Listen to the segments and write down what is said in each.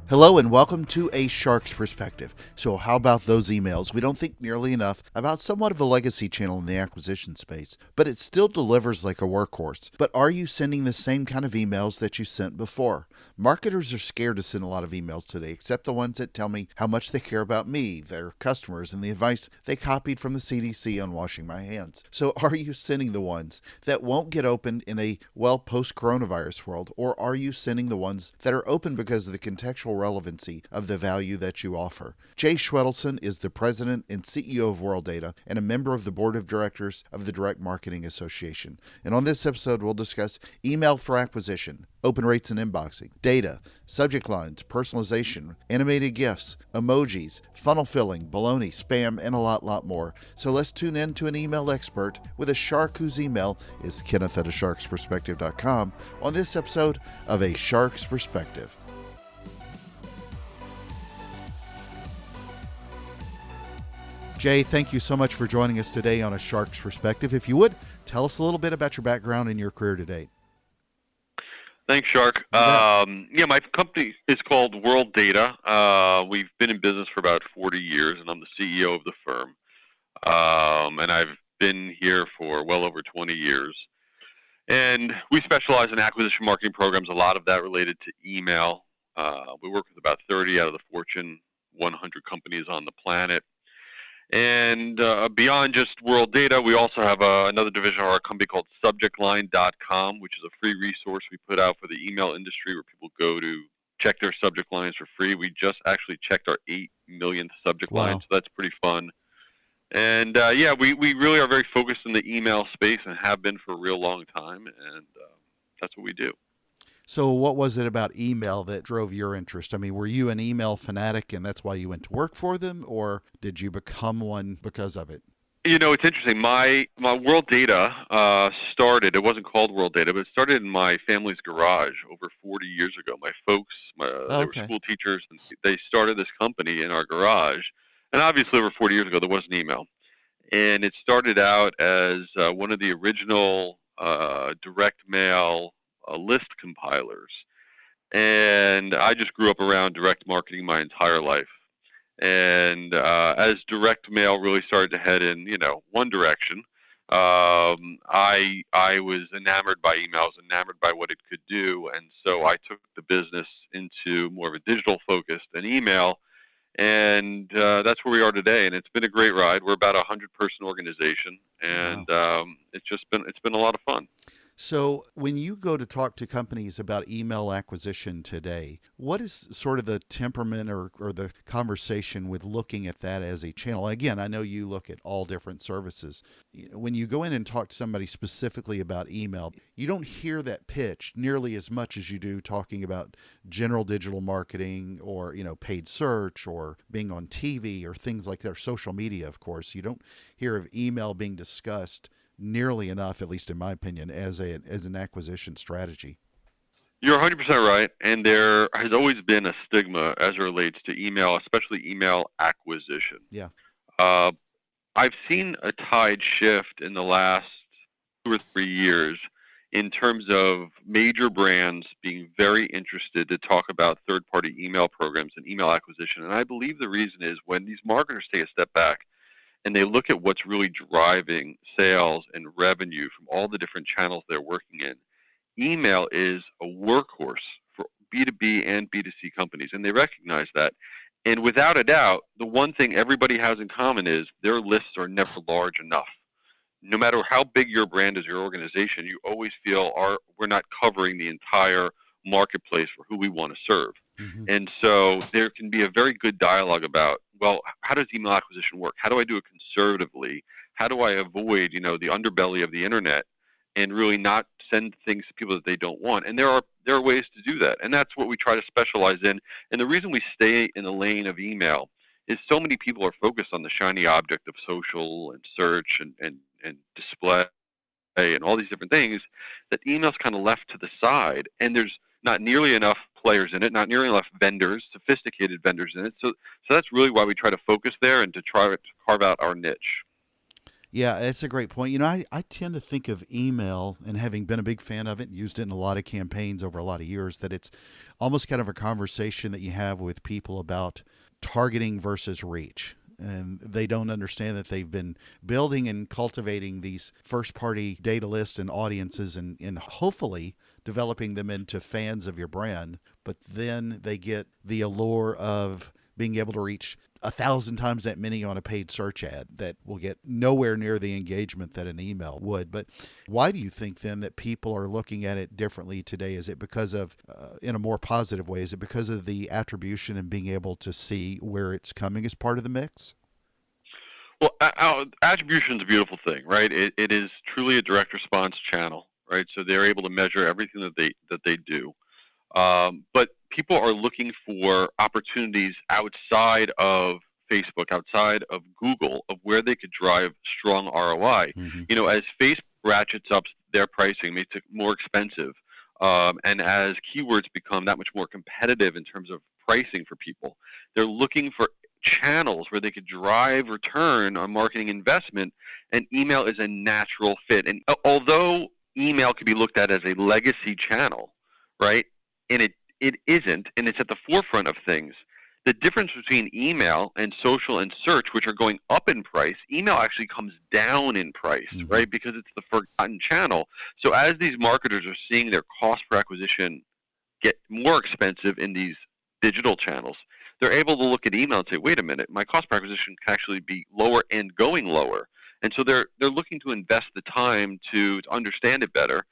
Hello and welcome to A Shark's Perspective. So, how about those emails? We don't think nearly enough about somewhat of a legacy channel in the acquisition space, but it still delivers like a workhorse. But are you sending the same kind of emails that you sent before? Marketers are scared to send a lot of emails today, except the ones that tell me how much they care about me, their customers, and the advice they copied from the CDC on washing my hands. So, are you sending the ones that won't get opened in a, post coronavirus world, or are you sending the ones that are open because of the contextual relevancy of the value that you offer? Jay Schwedelson is the president and CEO of Worldata and a member of the board of directors of the Direct Marketing Association. And on this episode, we'll discuss email for acquisition, open rates and inboxing, data, subject lines, personalization, animated GIFs, emojis, funnel filling, baloney, spam, and a lot more. So let's tune in to an email expert with a shark whose email is kenneth@asharksperspective.com on this episode of A Shark's Perspective. Jay, thank you so much for joining us today on A Shark's Perspective. If you would, tell us a little bit about your background and your career to date. Thanks, Shark. My company is called Worldata. We've been in business for about 40 years, and I'm the CEO of the firm. And I've been here for well over 20 years. And we specialize in acquisition marketing programs, a lot of that related to email. We work with about 30 out of the Fortune 100 companies on the planet. And beyond just Worldata, we also have another division of our company called subjectline.com, which is a free resource we put out for the email industry where people go to check their subject lines for free. We just actually checked our 8 millionth subject line, so that's pretty fun. And we really are very focused in the email space and have been for a real long time, and that's what we do. So what was it about email that drove your interest? I mean, were you an email fanatic and that's why you went to work for them, or did you become one because of it? You know, it's interesting. My Worldata started, it wasn't called Worldata, but it started in my family's garage over 40 years ago. My folks, they were school teachers, and they started this company in our garage. And obviously over 40 years ago, there wasn't email. And it started out as one of the original direct mail list compilers. And I just grew up around direct marketing my entire life. And as direct mail really started to head in, one direction, I was enamored by emails, enamored by what it could do, and so I took the business into more of a digital focus than email, and that's where we are today. And it's been a great ride. We're about 100-person organization, and it's been a lot of fun. So when you go to talk to companies about email acquisition today, what is sort of the temperament or the conversation with looking at that as a channel? Again, I know you look at all different services. When you go in and talk to somebody specifically about email, you don't hear that pitch nearly as much as you do talking about general digital marketing or, paid search or being on TV or things like that, or social media, of course. You don't hear of email being discussed nearly enough, at least in my opinion, as an acquisition strategy. You're 100% right, and there has always been a stigma as it relates to email, especially email acquisition. Yeah. I've seen a tide shift in the last 2 or 3 years in terms of major brands being very interested to talk about third-party email programs and email acquisition, and I believe the reason is when these marketers take a step back and they look at what's really driving sales and revenue from all the different channels they're working in, email is a workhorse for B2B and B2C companies, and they recognize that. And without a doubt, the one thing everybody has in common is their lists are never large enough. No matter how big your brand is, your organization, you always feel we're not covering the entire marketplace for who we want to serve. Mm-hmm. And so there can be a very good dialogue about, well, how does email acquisition work? How do I do it conservatively? How do I avoid, the underbelly of the internet and really not send things to people that they don't want? And there are ways to do that. And that's what we try to specialize in. And the reason we stay in the lane of email is so many people are focused on the shiny object of social and search and display and all these different things, that email's kind of left to the side, and there's not nearly enough players in it, not nearly enough vendors, sophisticated vendors in it. So that's really why we try to focus there and to try to carve out our niche. Yeah, it's a great point. I tend to think of email, and having been a big fan of it and used it in a lot of campaigns over a lot of years, that it's almost kind of a conversation that you have with people about targeting versus reach. And they don't understand that they've been building and cultivating these first party data lists and audiences, and hopefully developing them into fans of your brand. But then they get the allure of being able to reach 1,000 times that many on a paid search ad that will get nowhere near the engagement that an email would. But why do you think then that people are looking at it differently today? Is it because of, in a more positive way, is it because of the attribution and being able to see where it's coming as part of the mix? Well, attribution is a beautiful thing, right? It is truly a direct response channel, right? So they're able to measure everything that they do. But people are looking for opportunities outside of Facebook, outside of Google, of where they could drive strong ROI. Mm-hmm. As Facebook ratchets up their pricing, makes it more expensive, and as keywords become that much more competitive in terms of pricing for people, they're looking for channels where they could drive return on marketing investment, and email is a natural fit. And although email can be looked at as a legacy channel, right? And it isn't, and it's at the forefront of things. The difference between email and social and search, which are going up in price, email actually comes down in price, Mm-hmm. right? Because it's the forgotten channel. So as these marketers are seeing their cost per acquisition get more expensive in these digital channels, they're able to look at email and say, wait a minute, my cost per acquisition can actually be lower and going lower. And so they're looking to invest the time to understand it better.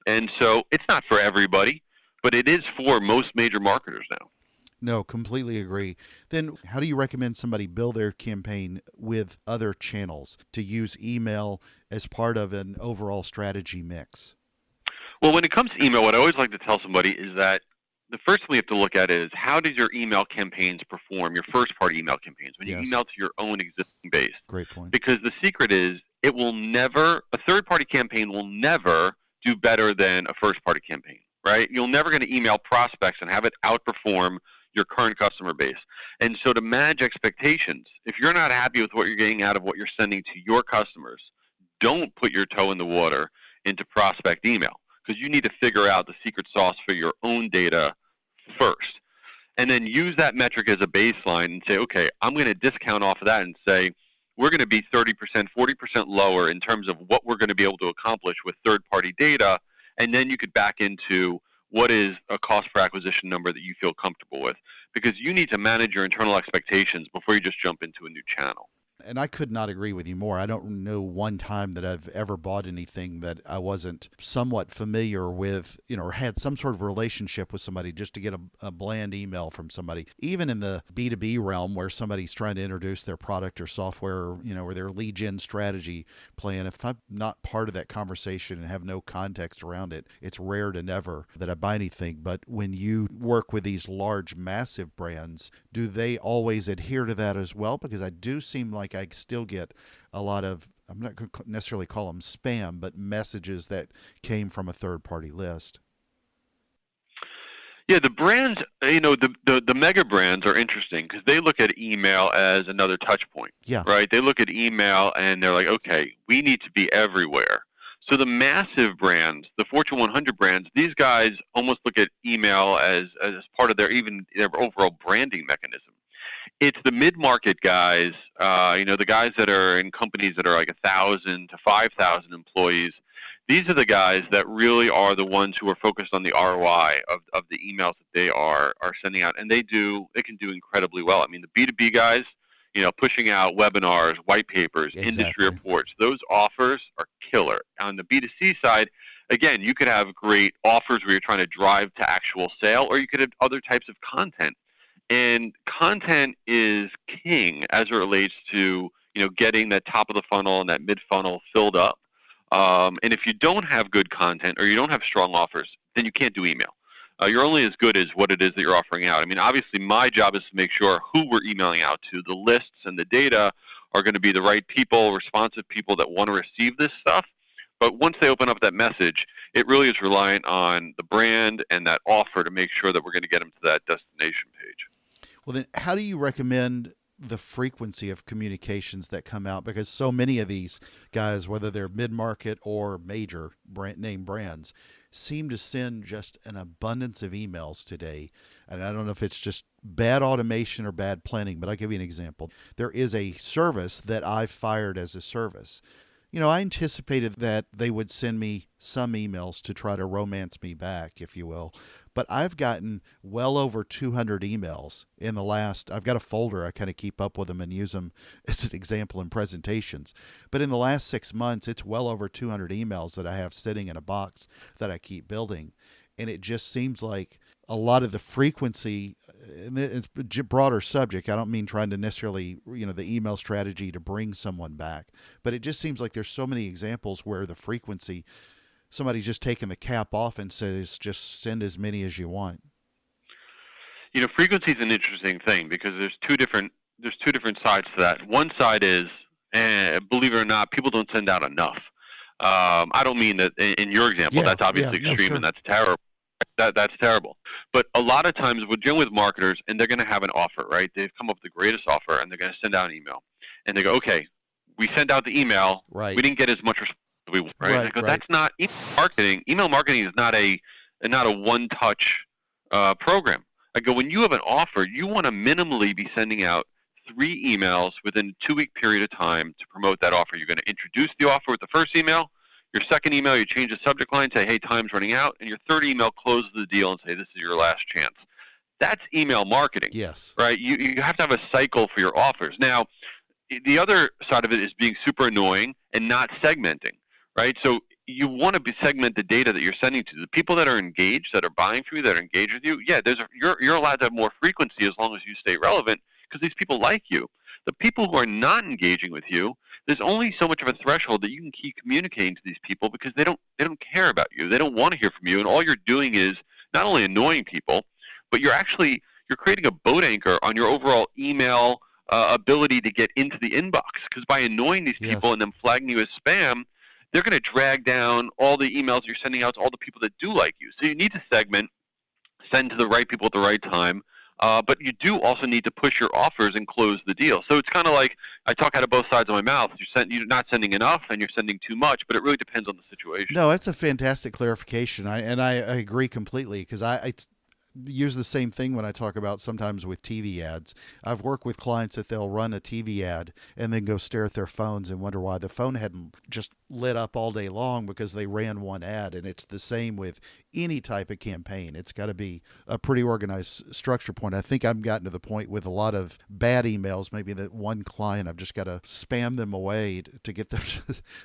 And so it's not for everybody, but it is for most major marketers now. No, completely agree. Then, how do you recommend somebody build their campaign with other channels to use email as part of an overall strategy mix? Well, when it comes to email, what I always like to tell somebody is that the first thing we have to look at is how does your email campaigns perform, your first-party email campaigns, when you Yes, email to your own existing base. great point. Because the secret is a third-party campaign will never do better than a first-party campaign, right? You're never going to email prospects and have it outperform your current customer base. And so to manage expectations, if you're not happy with what you're getting out of what you're sending to your customers, don't put your toe in the water into prospect email, because you need to figure out the secret sauce for your own data first. And then use that metric as a baseline and say, okay, I'm going to discount off of that and say, we're going to be 30%, 40% lower in terms of what we're going to be able to accomplish with third-party data. And then you could back into what is a cost per acquisition number that you feel comfortable with, because you need to manage your internal expectations before you just jump into a new channel. And I could not agree with you more. I don't know one time that I've ever bought anything that I wasn't somewhat familiar with, or had some sort of relationship with somebody, just to get a bland email from somebody. Even in the B2B realm, where somebody's trying to introduce their product or software, or their lead gen strategy plan, if I'm not part of that conversation and have no context around it, it's rare to never that I buy anything. But when you work with these large, massive brands, do they always adhere to that as well? Because I do seem like I still get a lot of, I'm not going to necessarily call them spam, but messages that came from a third party list. Yeah, the brands, the mega brands are interesting because they look at email as another touch point, Yeah, right? They look at email and they're like, okay, we need to be everywhere. So the massive brands, the Fortune 100 brands, these guys almost look at email as part of their overall branding mechanism. It's the mid-market guys, the guys that are in companies that are like 1,000 to 5,000 employees. These are the guys that really are the ones who are focused on the ROI of the emails that they are sending out, and they can do incredibly well. I mean, the B2B guys, pushing out webinars, white papers, industry exactly. reports, those offers are killer. On the B2C side, again, you could have great offers where you're trying to drive to actual sale, or you could have other types of content. And content is king as it relates to getting that top of the funnel and that mid funnel filled up. And if you don't have good content or you don't have strong offers, then you can't do email. You're only as good as what it is that you're offering out. I mean, obviously, my job is to make sure who we're emailing out to, the lists and the data are going to be the right people, responsive people that want to receive this stuff. But once they open up that message, it really is reliant on the brand and that offer to make sure that we're going to get them to that destination page. Well, then, how do you recommend the frequency of communications that come out, because so many of these guys, whether they're mid-market or major brand name brands, seem to send just an abundance of emails today. And I don't know if it's just bad automation or bad planning, but I'll give you an example. There is a service that I've fired as a service. I anticipated that they would send me some emails to try to romance me back, if you will. But I've gotten well over 200 emails in the last, I've got a folder, I kind of keep up with them and use them as an example in presentations. But in the last 6 months, it's well over 200 emails that I have sitting in a box that I keep building. And it just seems like a lot of the frequency, and it's a broader subject. I don't mean trying to necessarily, the email strategy to bring someone back, but it just seems like there's so many examples where the frequency, somebody's just taking the cap off and says, just send as many as you want. Frequency is an interesting thing because there's two different sides to that. One side is, believe it or not, people don't send out enough. I don't mean that in your example. That's obviously extreme, sure. And that's terrible. That's terrible. But a lot of times we're dealing with marketers, and they're going to have an offer, right? They've come up with the greatest offer, and they're going to send out an email. And they go, okay, we sent out the email. Right. We didn't get as much response as we want, right? And I go, that's not email marketing. Email marketing is not a one-touch program. I go, when you have an offer, you want to minimally be sending out 3 emails within a 2-week period of time to promote that offer. You're going to introduce the offer with the first email. Your second email, you change the subject line, say, hey, time's running out. And your third email closes the deal and say, this is your last chance. That's email marketing. Yes. Right? You have to have a cycle for your offers. Now, the other side of it is being super annoying and not segmenting. Right? So you want to segment the data that you're sending to. The people that are engaged, that are buying from you, that are engaged with you, you're allowed to have more frequency as long as you stay relevant because these people like you. The people who are not engaging with you, there's only so much of a threshold that you can keep communicating to these people because they don't care about you. They don't want to hear from you, and all you're doing is not only annoying people, but you're creating a boat anchor on your overall email ability to get into the inbox. Because by annoying these people and then flagging you as spam, they're going to drag down all the emails you're sending out to all the people that do like you. So you need to segment, send to the right people at the right time. But you do also need to push your offers and close the deal. So it's kind of like I talk out of both sides of my mouth. You're not sending enough and you're sending too much, but it really depends on the situation. No, that's a fantastic clarification. I agree completely because I use the same thing when I talk about sometimes with TV ads. I've worked with clients that they'll run a TV ad and then go stare at their phones and wonder why the phone hadn't just lit up all day long because they ran one ad. And it's the same with any type of campaign. It's got to be a pretty organized structure point. I think I've gotten to the point with a lot of bad emails, maybe that one client, I've just got to spam them away to get them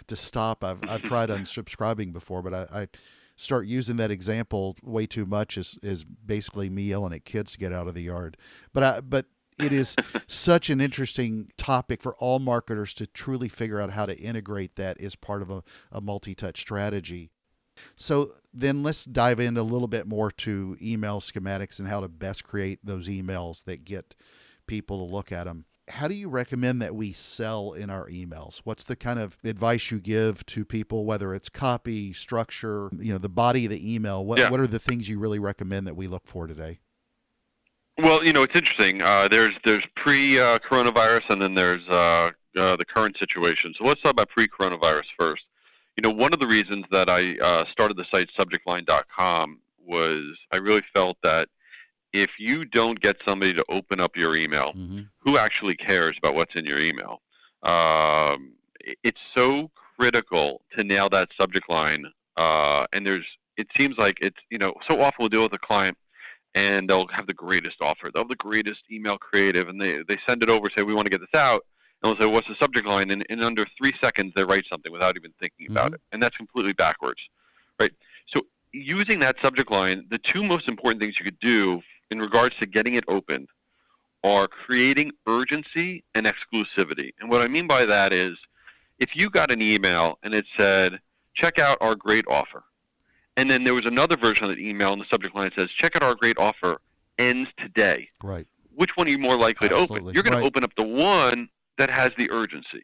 to stop. I've tried unsubscribing before, but I start using that example way too much is basically me yelling at kids to get out of the yard. But it is such an interesting topic for all marketers to truly figure out how to integrate that as part of a multi-touch strategy. So then let's dive in a little bit more to email schematics and how to best create those emails that get people to look at them. How do you recommend that we sell in our emails? What's the kind of advice you give to people, whether it's copy, structure, the body of the email? What are the things you really recommend that we look for today? Well, it's interesting. There's pre-coronavirus and then there's the current situation. So let's talk about pre-coronavirus first. One of the reasons that I started the site subjectline.com was I really felt that if you don't get somebody to open up your email, who actually cares about what's in your email? It's so critical to nail that subject line. And it seems like it's, so often we'll deal with a client and they'll have the greatest offer. They'll have the greatest email creative and they send it over, say, we want to get this out. And they'll say, what's the subject line? And in under 3 seconds, they write something without even thinking about it. And that's completely backwards, right? So using that subject line, the 2 most important things you could do in regards to getting it opened are creating urgency and exclusivity. And what I mean by that is if you got an email and it said, check out our great offer, and then there was another version of the email in the subject line that says, check out our great offer, ends today. Right. Which one are you more likely to open? You're going to open up the one that has the urgency,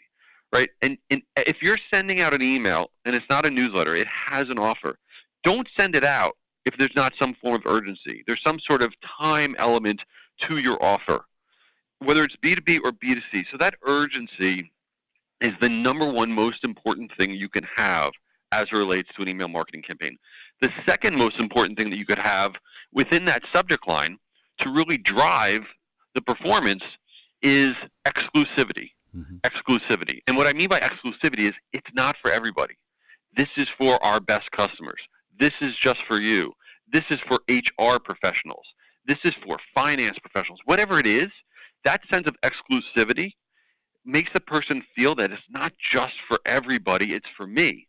right? And if you're sending out an email and it's not a newsletter, it has an offer, don't send it out if there's not some form of urgency. There's some sort of time element to your offer. whether it's B2B or B2C. So that urgency is the number one most important thing you can have as it relates to an email marketing campaign. The second most important thing that you could have within that subject line to really drive the performance is exclusivity. Mm-hmm. Exclusivity. And what I mean by exclusivity is it's not for everybody. This is for our best customers. This is just for you. This is for HR professionals. This is for finance professionals. Whatever it is, that sense of exclusivity makes the person feel that it's not just for everybody, it's for me.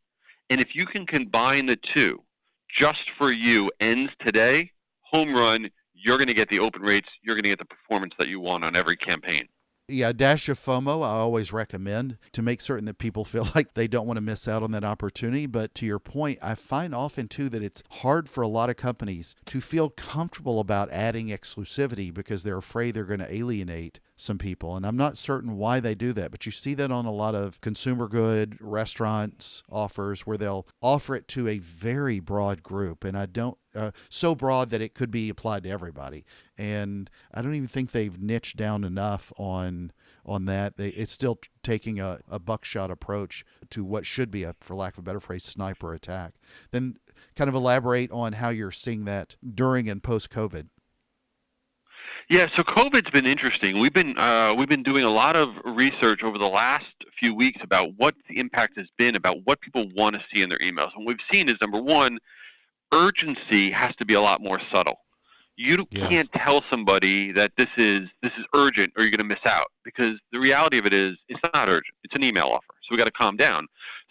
And if you can combine the two, just for you ends today, home run, you're going to get the open rates, you're going to get the performance that you want on every campaign. Yeah, a dash of FOMO I always recommend to make certain that people feel like they don't want to miss out on that opportunity. But to your point, I find often too that it's hard for a lot of companies to feel comfortable about adding exclusivity because they're afraid they're going to alienate some people. And I'm not certain why they do that, but you see that on a lot of consumer good restaurants offers where they'll offer it to a very broad group. And I don't, so broad that it could be applied to everybody. And I don't even think they've niched down enough on that. It's still taking a buckshot approach to what should be a, for lack of a better phrase, sniper attack. Then kind of elaborate on how you're seeing that during and post COVID. Yeah, so COVID's been interesting. We've been doing a lot of research over the last few weeks about what the impact has been, about what people want to see in their emails. And what we've seen is, number one, urgency has to be a lot more subtle. You Yes. can't tell somebody that this is urgent or you're going to miss out, because the reality of it is it's not urgent. It's an email offer. So we got to calm down.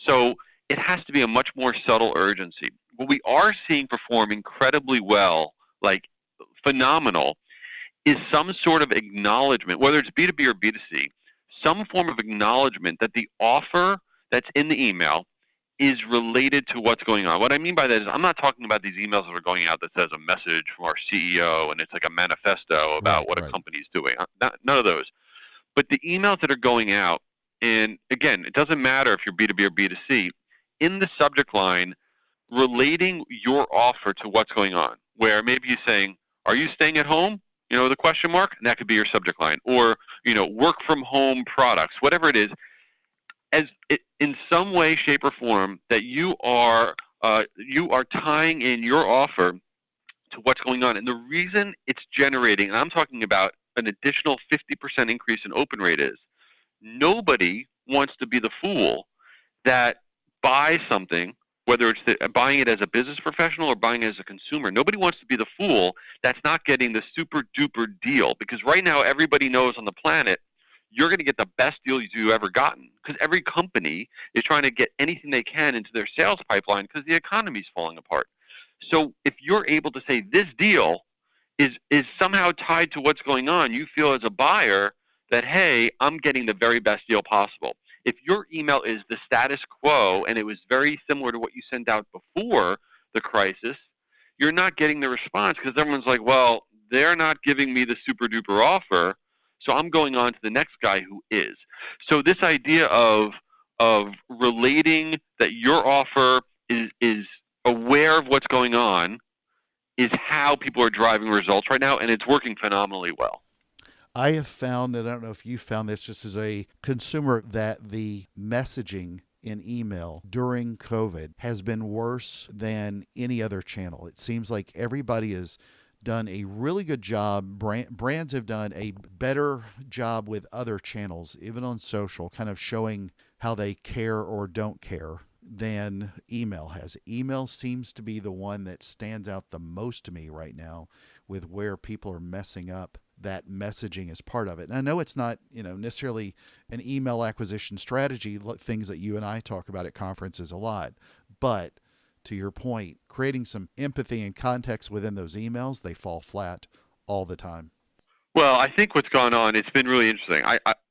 So it has to be a much more subtle urgency. What we are seeing perform incredibly well, like phenomenal, is some sort of acknowledgement, whether it's B2B or B2C, some form of acknowledgement that the offer that's in the email is related to what's going on. What I mean by that is I'm not talking about these emails that are going out that says a message from our CEO and it's like a manifesto about what a Right. company's doing. None of those. But the emails that are going out, and again, it doesn't matter if you're B2B or B2C, in the subject line, relating your offer to what's going on, where maybe you're saying, are you staying at home? The question mark, and that could be your subject line. Or, work from home products, whatever it is, as it, in some way, shape, or form, that you are tying in your offer to what's going on. And the reason it's generating, and I'm talking about an additional 50% increase in open rate, is nobody wants to be the fool that buys something, whether it's buying it as a business professional or buying it as a consumer. Nobody wants to be the fool that's not getting the super duper deal, because right now everybody knows on the planet you're going to get the best deal you've ever gotten, because every company is trying to get anything they can into their sales pipeline because the economy's falling apart. So if you're able to say this deal is somehow tied to what's going on, you feel as a buyer that, hey, I'm getting the very best deal possible. If your email is the status quo and it was very similar to what you sent out before the crisis, you're not getting the response because everyone's like, well, they're not giving me the super duper offer, so I'm going on to the next guy who is. So this idea of relating that your offer is aware of what's going on is how people are driving results right now, and it's working phenomenally well. I have found, and I don't know if you found this just as a consumer, that the messaging in email during COVID has been worse than any other channel. It seems like everybody has done a really good job. Brands have done a better job with other channels, even on social, kind of showing how they care or don't care than email has. Email seems to be the one that stands out the most to me right now with where people are messing up that messaging is part of it. And I know it's not, necessarily an email acquisition strategy, things that you and I talk about at conferences a lot, but to your point, creating some empathy and context within those emails, they fall flat all the time. Well, I think what's gone on, it's been really interesting.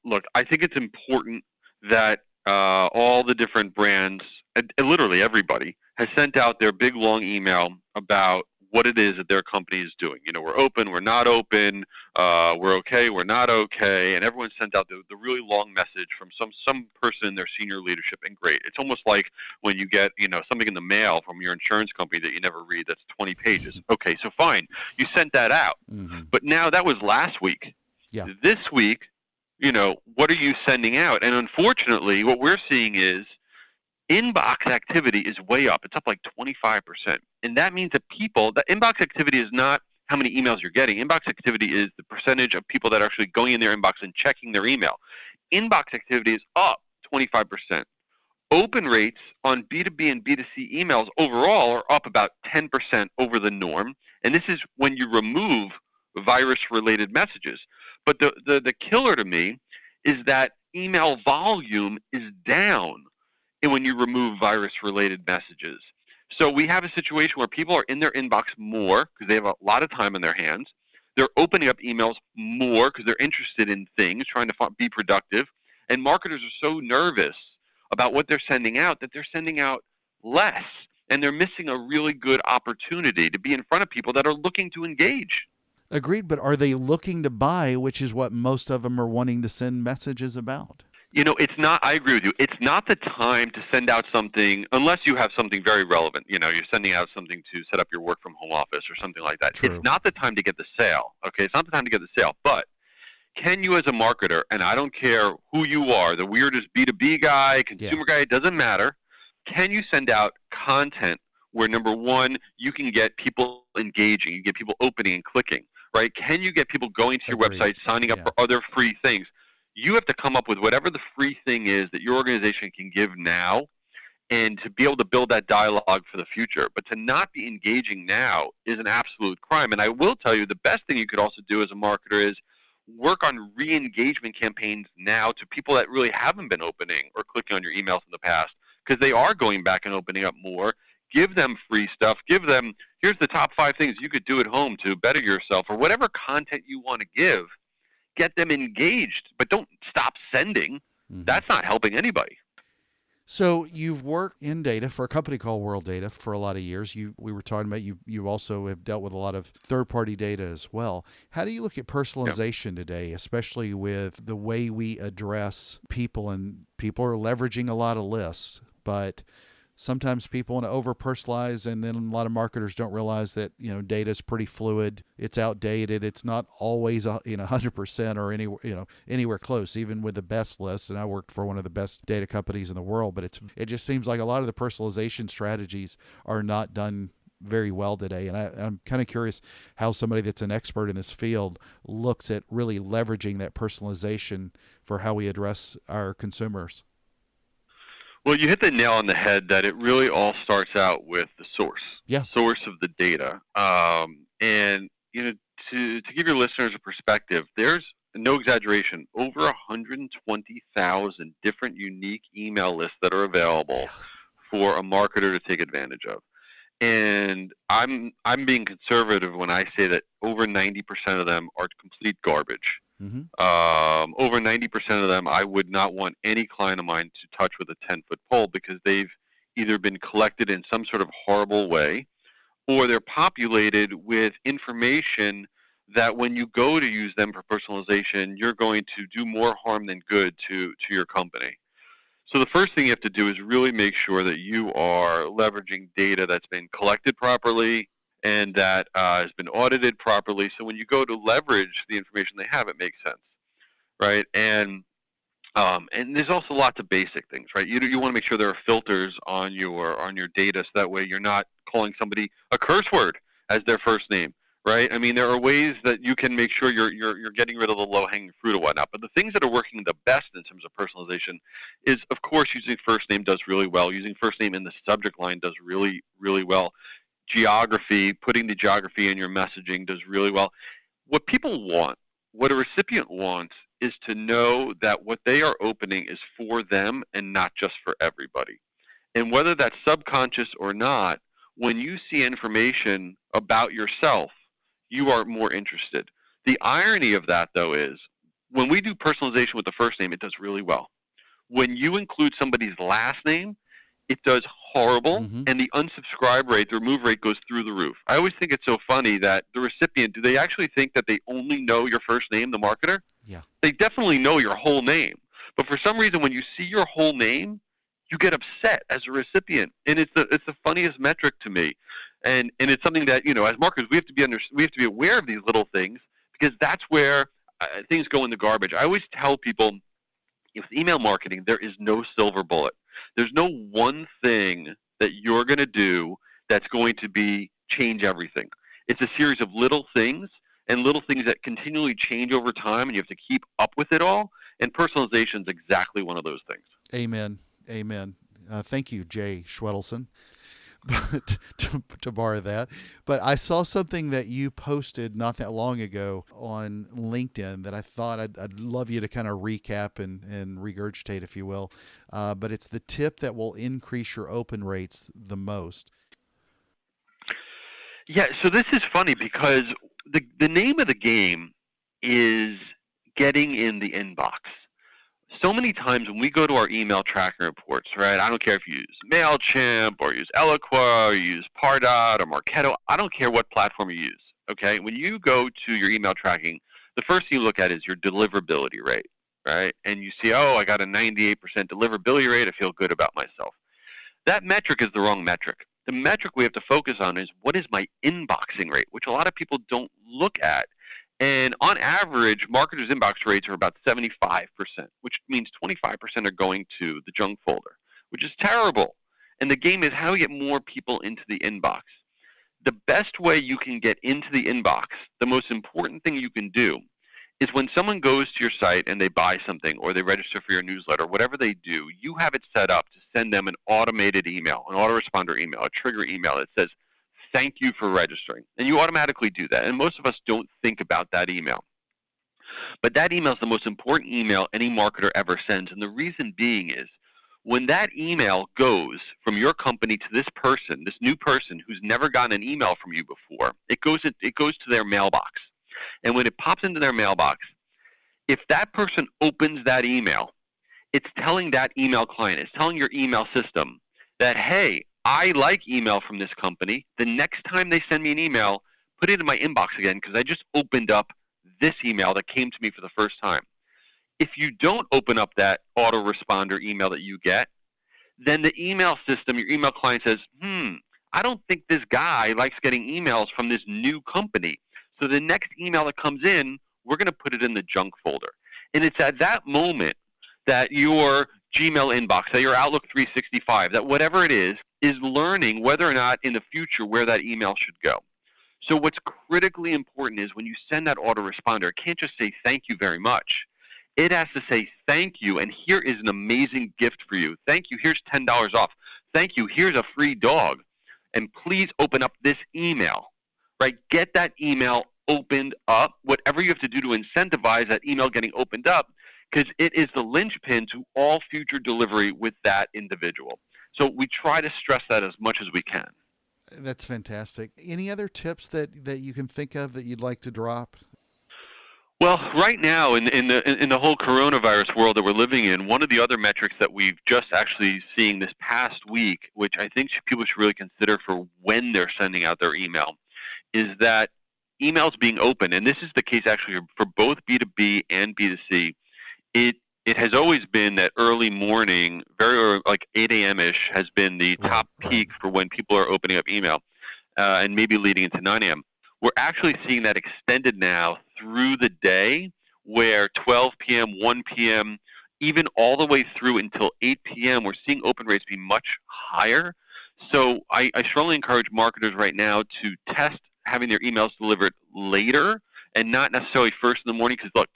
Look, I think it's important that all the different brands, and literally everybody, has sent out their big long email about what it is that their company is doing. We're open, we're not open, we're okay, we're not okay, and everyone sent out the really long message from some person in their senior leadership, and great. It's almost like when you get something in the mail from your insurance company that you never read that's 20 pages. Okay, so fine, you sent that out, Mm-hmm. but now that was last week. Yeah. This week, what are you sending out? And unfortunately, what we're seeing is inbox activity is way up. It's up like 25%. And that means that the inbox activity is not how many emails you're getting. Inbox activity is the percentage of people that are actually going in their inbox and checking their email. Inbox activity is up 25%. Open rates on B2B and B2C emails overall are up about 10% over the norm. And this is when you remove virus-related messages. But the killer to me is that email volume is down when you remove virus-related messages. So we have a situation where people are in their inbox more because they have a lot of time on their hands. They're opening up emails more because they're interested in things, trying to be productive. And marketers are so nervous about what they're sending out that they're sending out less. And they're missing a really good opportunity to be in front of people that are looking to engage. Agreed, but are they looking to buy, which is what most of them are wanting to send messages about? It's not, I agree with you. It's not the time to send out something unless you have something very relevant. You're sending out something to set up your work from home office or something like that. True. It's not the time to get the sale. Okay. It's not the time to get the sale, but can you as a marketer, and I don't care who you are, the weirdest B2B guy, consumer guy, it doesn't matter. Can you send out content where, number one, you can get people engaging, you get people opening and clicking, right? Can you get people going to your website, signing up for other free things? You have to come up with whatever the free thing is that your organization can give now and to be able to build that dialogue for the future. But to not be engaging now is an absolute crime. And I will tell you, the best thing you could also do as a marketer is work on re-engagement campaigns now to people that really haven't been opening or clicking on your emails in the past, because they are going back and opening up more. Give them free stuff. Give them, here's the top 5 things you could do at home to better yourself, or whatever content you want to give. Get them engaged, but don't stop sending. Mm-hmm. That's not helping anybody. So you've worked in data for a company called Worldata for a lot of years. We were talking about you also have dealt with a lot of third-party data as well. How do you look at personalization today, especially with the way we address people, and people are leveraging a lot of lists, but sometimes people want to over-personalize, and then a lot of marketers don't realize that, data is pretty fluid. It's outdated. It's not always 100% or anywhere close, even with the best list. And I worked for one of the best data companies in the world, but it just seems like a lot of the personalization strategies are not done very well today. And I'm kind of curious how somebody that's an expert in this field looks at really leveraging that personalization for how we address our consumers. Well, you hit the nail on the head that it really all starts out with the source, source of the data. And, to give your listeners a perspective, there's no exaggeration, over 120,000 different unique email lists that are available for a marketer to take advantage of. And I'm being conservative when I say that over 90% of them are complete garbage. Mm-hmm. Over 90% of them I would not want any client of mine to touch with a 10-foot pole, because they've either been collected in some sort of horrible way, or they're populated with information that when you go to use them for personalization, you're going to do more harm than good to your company. So the first thing you have to do is really make sure that you are leveraging data that's been collected properly and that has been audited properly. So when you go to leverage the information they have, it makes sense, right? And there's also lots of basic things, right? You want to make sure there are filters on your data, so that way you're not calling somebody a curse word as their first name, right? I mean, there are ways that you can make sure you're getting rid of the low-hanging fruit or whatnot. But the things that are working the best in terms of personalization is, of course, using first name does really well. Using first name in the subject line does really, really well. Geography, putting the geography in your messaging does really well. What people want, what a recipient wants, is to know that what they are opening is for them and not just for everybody. And whether that's subconscious or not, when you see information about yourself, you are more interested. The irony of that, though, is when we do personalization with the first name, it does really well. When you include somebody's last name, it does horrible, and the unsubscribe rate, the remove rate, goes through the roof. I always think it's so funny that the recipient, do they actually think that they only know your first name, the marketer? Yeah. They definitely know your whole name. But for some reason, when you see your whole name, you get upset as a recipient. And it's the funniest metric to me. And it's something that, as marketers, we have to be aware of these little things, because that's where things go in the garbage. I always tell people, with email marketing, there is no silver bullet. There's no one thing that you're going to do that's going to be change everything. It's a series of little things and little things that continually change over time, and you have to keep up with it all. And personalization is exactly one of those things. Amen. Amen. Thank you, Jay Schwedelson. But to borrow that, but I saw something that you posted not that long ago on LinkedIn that I thought I'd love you to kind of recap and regurgitate, if you will. But it's the tip that will increase your open rates the most. Yeah, so this is funny because the name of the game is getting in the inbox. So many times when we go to our email tracking reports, right? I don't care if you use MailChimp or use Eloqua or you use Pardot or Marketo. I don't care what platform you use, okay? When you go to your email tracking, the first thing you look at is your deliverability rate, right? And you see, oh, I got a 98% deliverability rate. I feel good about myself. That metric is the wrong metric. The metric we have to focus on is, what is my inboxing rate, which a lot of people don't look at. And on average, marketers' inbox rates are about 75%, which means 25% are going to the junk folder, which is terrible. And the game is, how do we get more people into the inbox? The best way you can get into the inbox, the most important thing you can do, is when someone goes to your site and they buy something or they register for your newsletter, whatever they do, you have it set up to send them an automated email, an autoresponder email, a trigger email that says, thank you for registering. And you automatically do that. And most of us don't think about that email. But that email is the most important email any marketer ever sends. And the reason being is, when that email goes from your company to this person, this new person who's never gotten an email from you before, it goes to their mailbox. And when it pops into their mailbox, if that person opens that email, it's telling that email client, it's telling your email system that, hey, I like email from this company. The next time they send me an email, put it in my inbox again because I just opened up this email that came to me for the first time. If you don't open up that autoresponder email that you get, then the email system, your email client says, I don't think this guy likes getting emails from this new company. So the next email that comes in, we're going to put it in the junk folder. And it's at that moment that your Gmail inbox, that your Outlook 365, that whatever it is learning whether or not in the future where that email should go. So what's critically important is when you send that autoresponder, it can't just say thank you very much. It has to say thank you, and here is an amazing gift for you. Thank you, here's $10 off. Thank you, here's a free dog. And please open up this email, right? Get that email opened up, whatever you have to do to incentivize that email getting opened up, because it is the linchpin to all future delivery with that individual. So we try to stress that as much as we can. That's fantastic. Any other tips that you can think of that you'd like to drop? Well, right now in the whole coronavirus world that we're living in, one of the other metrics that we've just actually seen this past week, which I think people should really consider for when they're sending out their email, is that emails being open, and this is the case actually for both B2B and B2C. It has always been that early morning, very early, like 8 a.m.-ish, has been the top peak for when people are opening up email, and maybe leading into 9 a.m. We're actually seeing that extended now through the day, where 12 p.m., 1 p.m., even all the way through until 8 p.m., we're seeing open rates be much higher. So I strongly encourage marketers right now to test having their emails delivered later and not necessarily first in the morning, because look,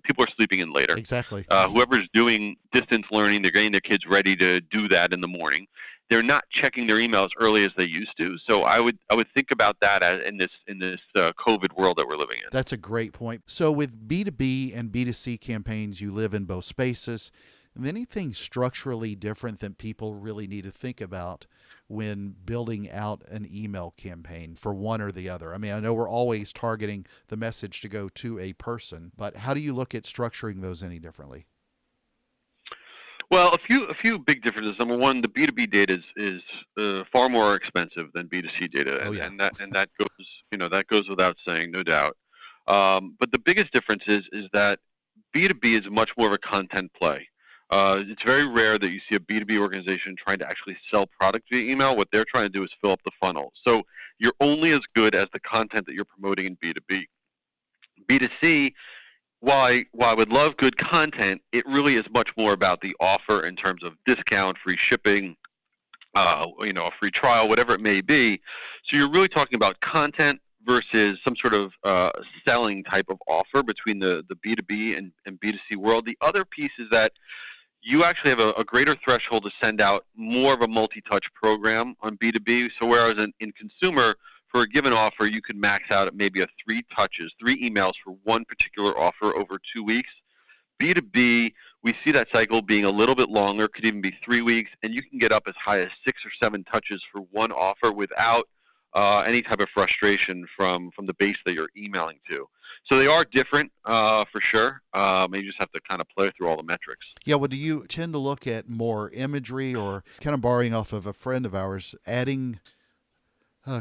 people are sleeping in later. Exactly. Whoever's doing distance learning, they're getting their kids ready to do that in the morning. They're not checking their email as early as they used to. So I would think about that in this COVID world that we're living in. That's a great point. So with B2B and B2C campaigns, you live in both spaces. Anything structurally different that people really need to think about when building out an email campaign for one or the other? I mean, I know we're always targeting the message to go to a person, but how do you look at structuring those any differently? Well, a few big differences. Number one, the B2B data is far more expensive than B2C data, and that goes without saying, no doubt. But the biggest difference is that B2B is much more of a content play. It's very rare that you see a B2B organization trying to actually sell product via email. What they're trying to do is fill up the funnel. So you're only as good as the content that you're promoting in B2B. B2C, while I would love good content, it really is much more about the offer in terms of discount, free shipping, a free trial, whatever it may be. So you're really talking about content versus some sort of selling type of offer between the B2B and B2C world. The other piece is that you actually have a greater threshold to send out more of a multi-touch program on B2B. So whereas in consumer, for a given offer, you could max out at maybe a three emails for one particular offer over 2 weeks. B2B, we see that cycle being a little bit longer, could even be 3 weeks, and you can get up as high as 6 or 7 touches for one offer without any type of frustration from the base that you're emailing to. So they are different for sure. And you just have to kind of play through all the metrics. Yeah, well, do you tend to look at more imagery or kind of borrowing off of a friend of ours, adding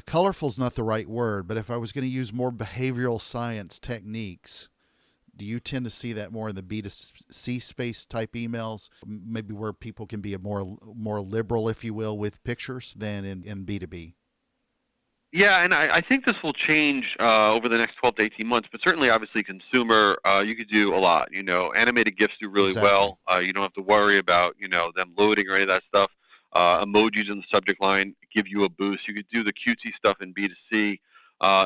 colorful's not the right word, but if I was going to use more behavioral science techniques, do you tend to see that more in the B2C space type emails, maybe where people can be a more liberal, if you will, with pictures than in B2B? Yeah, and I think this will change over the next 12 to 18 months, but certainly, obviously, consumer, you could do a lot. Animated GIFs do really Exactly. well. You don't have to worry about, them loading or any of that stuff. Emojis in the subject line give you a boost. You could do the cutesy stuff in B2C.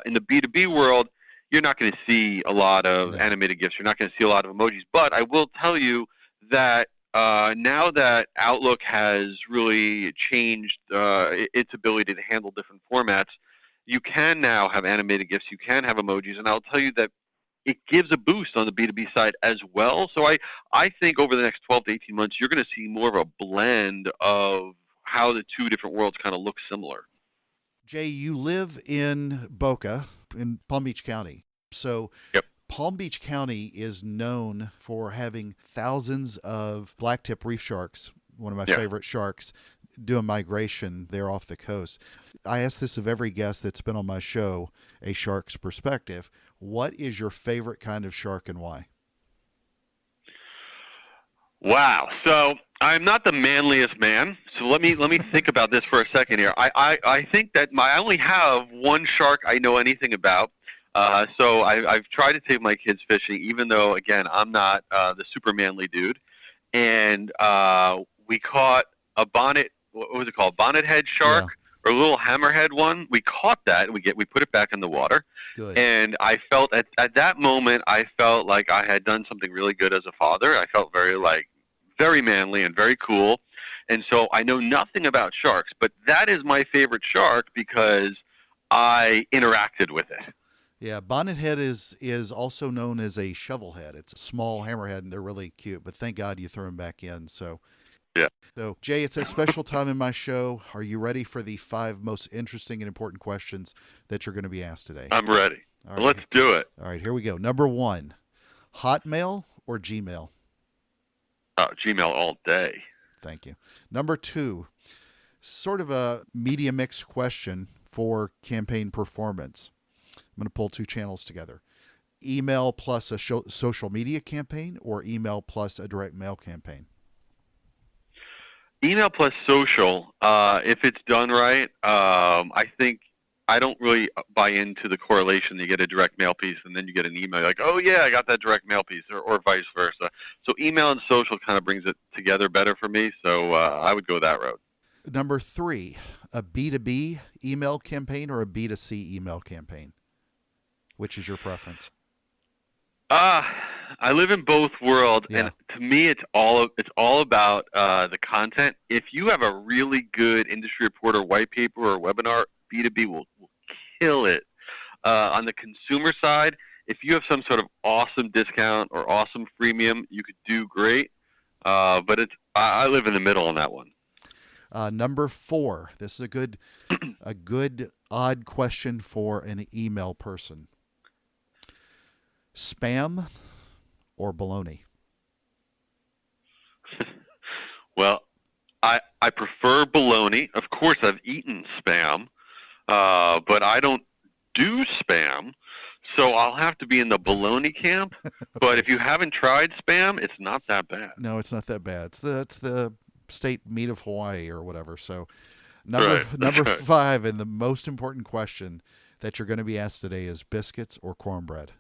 In the B2B world, you're not going to see a lot of No. animated GIFs. You're not going to see a lot of emojis. But I will tell you that now that Outlook has really changed its ability to handle different formats, you can now have animated GIFs, you can have emojis, and I'll tell you that it gives a boost on the B2B side as well. So I think over the next 12 to 18 months, you're going to see more of a blend of how the two different worlds kind of look similar. Jay, you live in Boca, in Palm Beach County. So Yep. Palm Beach County is known for having thousands of blacktip reef sharks, one of my Yeah. favorite sharks, doing migration there off the coast. I ask this of every guest that's been on my show, A Shark's Perspective. What is your favorite kind of shark and why? Wow. So I'm not the manliest man. So let me think about this for a second here. I think that I only have one shark I know anything about. So I've tried to take my kids fishing, even though again I'm not the super manly dude. And we caught a bonnet. What was it called? Bonnet head Yeah, shark or a little hammerhead one. We caught that. We put it back in the water. good. And I felt at that moment, I felt like I had done something really good as a father. I felt very manly and very cool. And so I know nothing about sharks, but that is my favorite shark because I interacted with it. Yeah, bonnethead is also known as a shovelhead. It's a small hammerhead, and they're really cute. But thank God you threw them back in. So, Yeah, Jay, it's a special time in my show. Are you ready for the 5 most interesting and important questions that you're going to be asked today? I'm ready. All right, Let's do it. all right, here we go. Number 1, Hotmail or Gmail? Gmail all day. Thank you. Number 2, sort of a media mix question for campaign performance. I'm going to pull 2 channels together. Email plus a social media campaign or email plus a direct mail campaign? Email plus social, if it's done right, I think I don't really buy into the correlation. You get a direct mail piece and then you get an email. You're like, oh, yeah, I got that direct mail piece, or vice versa. So email and social kind of brings it together better for me. So I would go that route. Number 3, a B2B email campaign or a B2C email campaign? Which is your preference? I live in both worlds, Yeah. and to me, it's all about the content. If you have a really good industry report or white paper or webinar, B2B will kill it. On the consumer side, if you have some sort of awesome discount or awesome freemium, you could do great. But I live in the middle on that one. Number 4, this is a good odd question for an email person. Spam or baloney? Well, I prefer bologna. Of course, I've eaten spam, but I don't do spam, so I'll have to be in the bologna camp. But if you haven't tried spam, it's not that bad. No, it's not that bad. It's the state meat of Hawaii or whatever. So Right. number Right. 5, and the most important question that you're going to be asked today is biscuits or cornbread?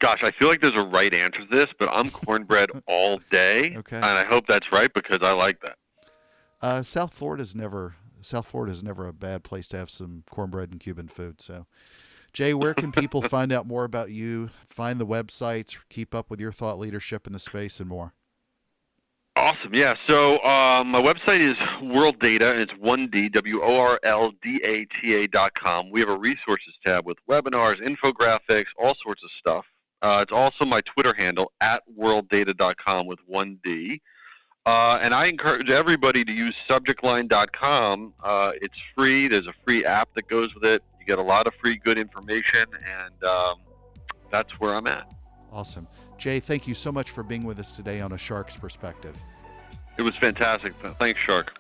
Gosh, I feel like there's a right answer to this, but I'm cornbread all day, Okay. and I hope that's right because I like that. South Florida's never a bad place to have some cornbread and Cuban food. So, Jay, where can people find out more about you, find the websites, keep up with your thought leadership in the space, and more? Awesome. Yeah. So my website is Worldata, and it's 1D, WORLDATA.com. We have a resources tab with webinars, infographics, all sorts of stuff. It's also my Twitter handle, at worlddata.com with 1D. And I encourage everybody to use subjectline.com. It's free. There's a free app that goes with it. You get a lot of free good information, and that's where I'm at. Awesome. Jay, thank you so much for being with us today on A Shark's Perspective. It was fantastic. Thanks, Shark.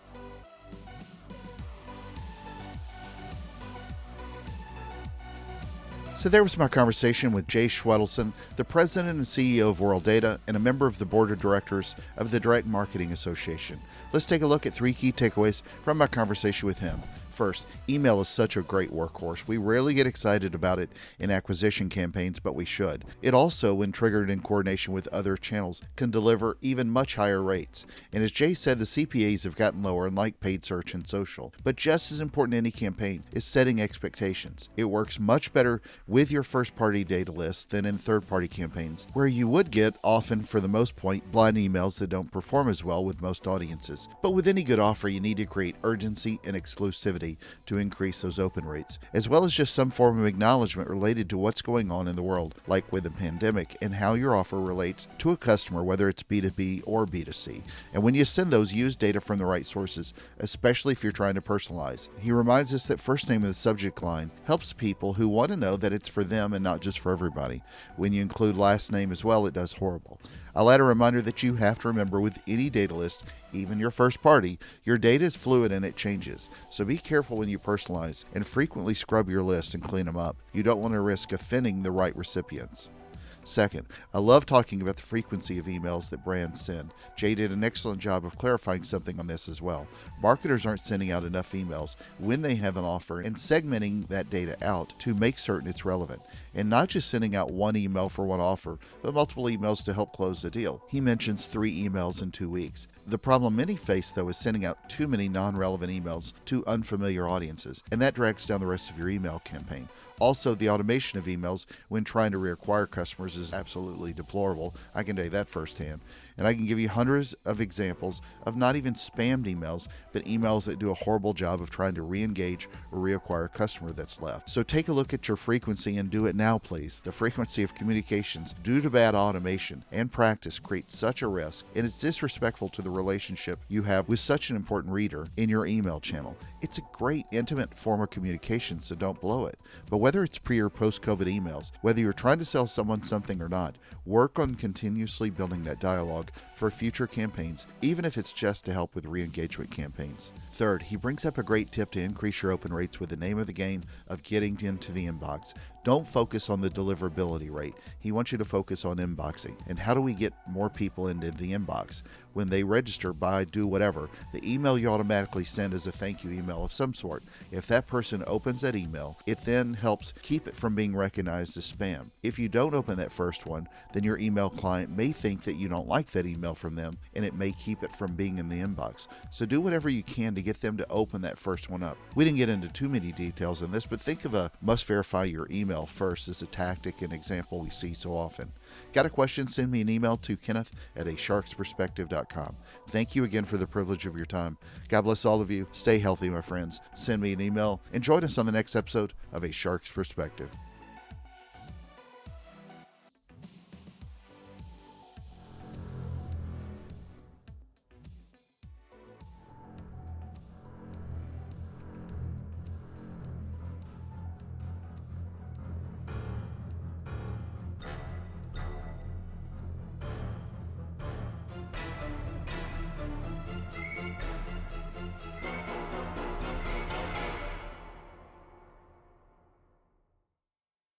So there was my conversation with Jay Schwedelson, the president and CEO of Worldata and a member of the board of directors of the Direct Marketing Association. Let's take a look at 3 key takeaways from my conversation with him. First, email is such a great workhorse. We rarely get excited about it in acquisition campaigns, but we should. It also, when triggered in coordination with other channels, can deliver even much higher rates. And as Jay said, the CPAs have gotten lower, unlike paid search and social. But just as important in any campaign is setting expectations. It works much better with your first-party data list than in third-party campaigns, where you would get, often for the most part, blind emails that don't perform as well with most audiences. But with any good offer, you need to create urgency and exclusivity to increase those open rates, as well as just some form of acknowledgement related to what's going on in the world, like with the pandemic, and how your offer relates to a customer, whether it's B2B or B2C. And when you send those, use data from the right sources, especially if you're trying to personalize. He reminds us that first name in the subject line helps people who want to know that it's for them and not just for everybody. When you include last name as well, it does horrible. I'll add a reminder that you have to remember with any data list, even your first party, your data is fluid and it changes. So be careful when you personalize and frequently scrub your list and clean them up. You don't want to risk offending the right recipients. Second, I love talking about the frequency of emails that brands send. Jay did an excellent job of clarifying something on this as well. Marketers aren't sending out enough emails when they have an offer and segmenting that data out to make certain it's relevant. And not just sending out one email for one offer, but multiple emails to help close the deal. He mentions 3 emails in 2 weeks. The problem many face, though, is sending out too many non-relevant emails to unfamiliar audiences, and that drags down the rest of your email campaign. Also, the automation of emails when trying to reacquire customers is absolutely deplorable. I can tell you that firsthand. And I can give you hundreds of examples of not even spammed emails, but emails that do a horrible job of trying to re-engage or reacquire a customer that's left. So take a look at your frequency and do it now, please. The frequency of communications due to bad automation and practice creates such a risk, and it's disrespectful to the relationship you have with such an important reader in your email channel. It's a great, intimate form of communication, so don't blow it. But whether it's pre or post-COVID emails, whether you're trying to sell someone something or not, work on continuously building that dialogue for future campaigns, even if it's just to help with re-engagement campaigns. Third, he brings up a great tip to increase your open rates with the name of the game of getting into the inbox. Don't focus on the deliverability rate. He wants you to focus on inboxing. And how do we get more people into the inbox? When they register, buy, do whatever, the email you automatically send is a thank you email of some sort. If that person opens that email, it then helps keep it from being recognized as spam. If you don't open that first one, then your email client may think that you don't like that email from them, and it may keep it from being in the inbox. So do whatever you can to get them to open that first one up. We didn't get into too many details in this, but think of a must verify your email first as a tactic and example we see so often. Got a question? Send me an email to kenneth@asharksperspective.com. Thank you again for the privilege of your time. God bless all of you. Stay healthy, my friends. Send me an email and join us on the next episode of A Shark's Perspective.